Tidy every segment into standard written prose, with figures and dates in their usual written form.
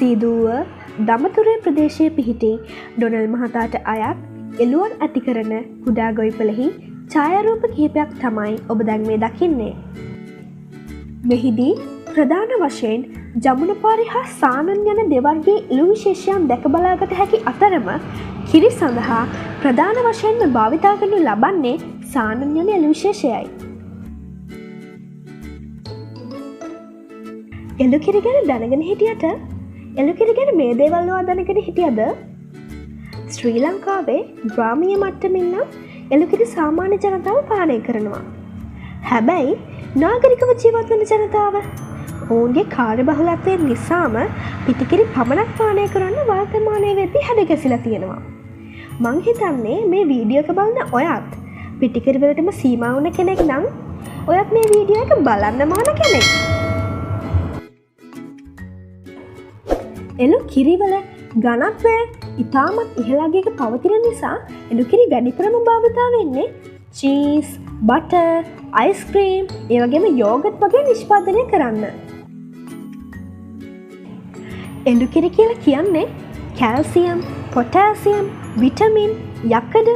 සීදුව දමතුරේ ප්‍රදේශයේ පිහිටි ඩොනල් මහතාට අයත් එළුවන් ඇති කරන කුඩා ගොවිපලෙහි ඡායාරූප කිහිපයක් තමයි ඔබ දැන් මේ දකින්නේ. මෙහිදී ප්‍රධාන වශයෙන් ජමුනපාරි හා සානන් යන දෙවර්ගයේ එළු විශේෂයන් දැක බලාගත හැකි අතරම කිරි සඳහා ප්‍රධාන වශයෙන්ම භාවිතා කරනු ලබන්නේ සානන් යන එළු විශේෂයයි. එළු කිරි ගැන දැනගෙන හිටියට එළු කිරි ගැන මේ දේවල් ඔයා දැනගෙන හිටියද? ශ්‍රී ලංකාවේ ග්‍රාමීය මට්ටමින් නම් එළු කිරි සාමාන්‍ය ජනතාව පානය කරනවා. හැබැයි නාගරිකව ජීවත් වෙන ජනතාව ඔවුන්ගේ කාර්යබහුලත්වය නිසාම පිටිකිරි පමණක් පානය කරන්න වර්තමානය වෙද්දී හැඩගැසිලා තියෙනවා. මං හිතන්නේ මේ වීඩියෝ එක බලන ඔයත් පිටිකිරි වලටම සීමා වුණ කෙනෙක් නම් ඔයත් මේ වීඩියෝ එක බලන්නම ඕන කෙනෙක්. එළු කිරිවල ඝනත්වය ඉතාමත් ඉහළගේක පවතින නිසා එළු කිරි වැඩිපුරම භාවිතා වෙන්නේ චීස්, බටර්, අයිස්ක්‍රීම්, ඒ වගේම යෝගට් වගේ නිෂ්පාදනය කරන්න. එළු කිරි කියලා කියන්නේ කැල්සියම්, පොටෑසියම්, විටමින්, යකඩ,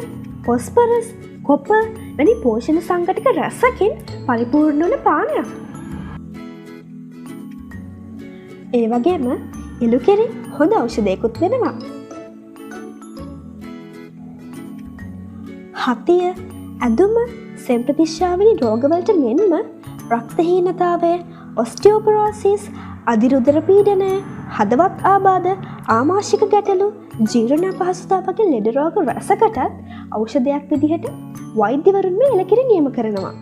ෆොස්ෆරස්, කොපර් වැනි පෝෂණ සංඝටක රැසකින් පරිපූර්ණ වන පානයක්. ඒ වගේම එළු කිරි හොඳ ඖෂධයකුත් වෙනවා. හතිය, ඇදුම, සෙම්ප්‍රතිශ්‍යාවනි රෝගවලට මෙන්ම රක්තහීනතාවය, ඔස්ටියෝපොරෝසිස්, අධිරුධර පීඩනය, හදවත් ආබාධ, ආමාශික ගැටලු, ජීර්ණ අපහසුතාව වගේ ලෙඩ රෝග රැසකටත් ඖෂධයක් විදිහට වෛද්‍යවරුන් මේ එළකිරි නියම කරනවා.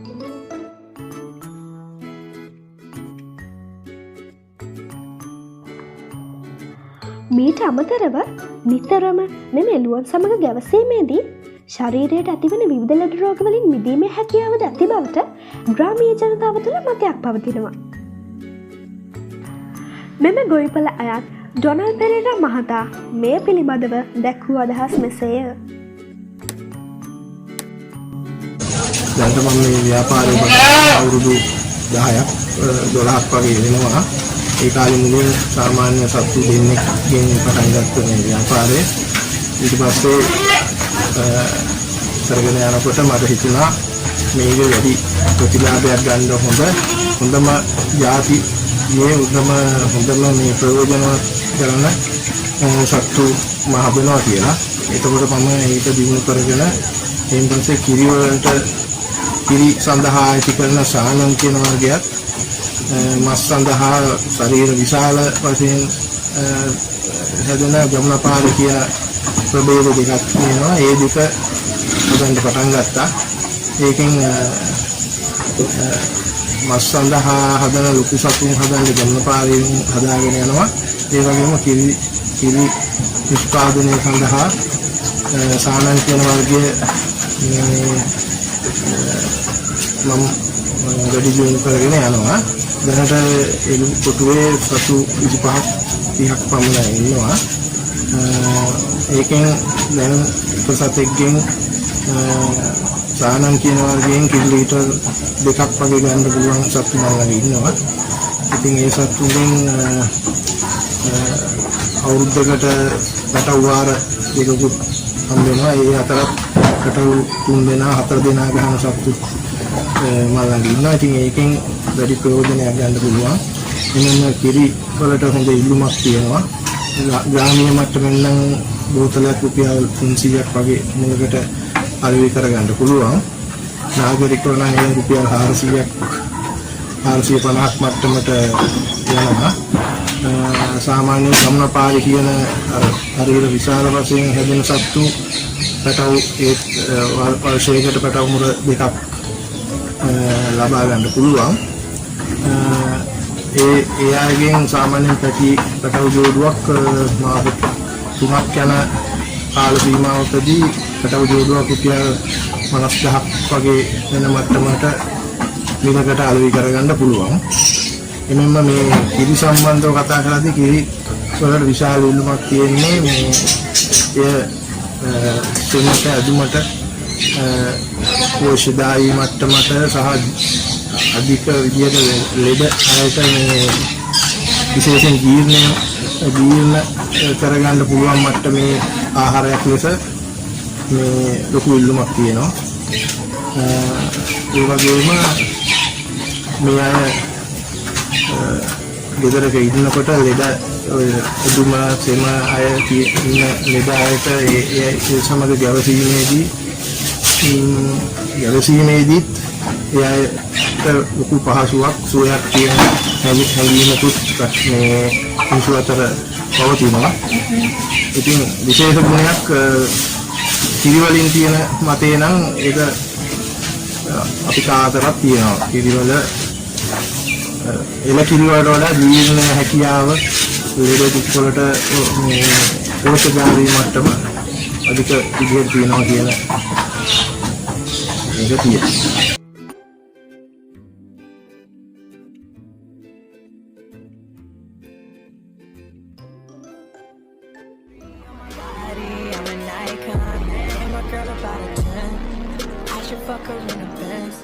මීට අමතරව නිතරම මෙම එළුවන් සමග ගැවසීමේදී ශරීරයට ඇතිවන විවිධ ලෙඩ රෝගවලින් මිදීමේ හැකියාවද ඇති බවට ග්‍රාමීය ජනතාව තුළ මතයක් පවතිනවා. මෙම ගොවිපල අයත් ඩොනල් පෙරේරා මහතා මේ පිළිබඳව දැක්වූ අදහස් මෙසේය. දැන් මම මේ ව්‍යාපාරයේ අවුරුදු 10ක් 12ක් වගේ වෙනවා. ඒ කාලේ මුලින් සාමාන්‍ය සත්තු දෙන්නෙක්ගෙන් පටන් ගත්ත මේ ව්‍යාපාරය. ඊට පස්සේ කරගෙන යනකොට මට හිතුණා මේක වැඩි ප්‍රතිලාභයක් ගන්න හොඳම ಜಾති මේ හොඳම මේ ප්‍රයෝජනවත් කරන සත්තු මහ වෙනවා කියලා. එතකොට මම ඒක දිනු කරගෙන එයින් පස්සේ කිරි සඳහා ඇති කරන සානන් කියන වර්ගයක් මස් සඳහා ශරීර විශාල වශයෙන් හැදෙන ජමුනපාර කියන ප්‍රභේද දෙකක් තියෙනවා. ඒ දෙක හදන්න පටන් ගත්තා. ඒකෙන් මස් සඳහා හදන ලොකු සතුන් හදන්න ජමුනපාරයෙන් හදාගෙන යනවා. ඒ වගේම කිරි නිෂ්පාදනය සඳහා සානන් කියන වර්ගයේ මම වැඩි දියුණු කරගෙන යනවා. දැනට එළු කොටුවේ සතු 25ක් 30ක් පමණ ඉන්නවා. ඒකෙන් දැන් ප්‍රසතෙක්ගෙන් සානන් කියන වර්ගයෙන් කිලෝ ලීටර් 2ක් වගේ ගන්න පුළුවන් සතු මම ළඟ ඉන්නවා. ඉතින් ඒ සතුන්ගෙන් අවුරුද්දකට රටව් වාර දෙකකුත් හම්බ වෙනවා. ඒ අතරත් රටව් 3 දෙනා 4 දෙනා ගන්න සතු මම ළඟ ඉන්නවා. ඉතින් ඒකෙන් වැඩි ප්‍රයෝජනයක් ගන්න පුළුවන්. එනම් කිරි වලට හොඳ ඉල්ලුමක් තියෙනවා. ග්‍රාමීය මට්ටමින් නම් බෝතලයක් රුපියල් 300ක් වගේ මුලකට අලෙවි කරගන්න පුළුවන්. නාගරිකව නම් ඒ රුපියල් 450ක් මට්ටමට යනවා. සාමාන්‍ය ජමුනපාරි කියන ශරීර විශාල වශයෙන් හැදෙන සත්තු පැටවු වර්ෂයකට පැටවු මුර දෙකක් ලබා ගන්න පුළුවන්. ඒ අයගෙන් සාමාන්‍යයෙන් පැටවු ජෝඩුවක් මාස 3ක් යන කාල සීමාවකදී පැටවු ජෝඩුවක් රුපියල් 50000ක් වගේ වෙන මට්ටමකට මිලකට අලෙවි කරගන්න පුළුවන්. එමෙන්න මේ කිරි සම්බන්ධව කතා කරද්දී කිරි වලට විශාල ඉල්ලුමක් තියෙන්නේ. මේ සෙනඟ අදුමට පෝෂදායි මට්ටමට සහ අධික විදියට ලෙඩ අයට මේ විශේෂයෙන් ජීර්ණ ජීර්ණ කරගන්න පුළුවන් මට්ටමේ ආහාරයක් ලෙස මේ ලොකු ඉල්ලුමක් තියෙනවා. ඒ වගේම මේ අය ගෙදරක ඉන්නකොට ලෙඩ දුම සෙම අය ඉන්න ලෙඩ අයට ඒ සමග ගැවසීමේදීත් ඒ අයට ලොකු පහසුවක් සුවයක් තියෙන හැඟීමකුත් මේ මිනිස්සු අතර පවතිනවා. ඉතින් විශේෂ ගුණයක් කිරිවලින් තියෙන මතේ නම් ඒක අපි කාතරක් තියෙනවා. කිරිවල එල කිරිවලට වඩා ජීර්ණ හැකියාව ලෙඩ දුක්වලට මේ පෝෂකාරී මට්ටම අධික විදිහට තියෙනවා කියලා ඒක තියෙනවා. Girl about a 10, I should fuck her in a Benz.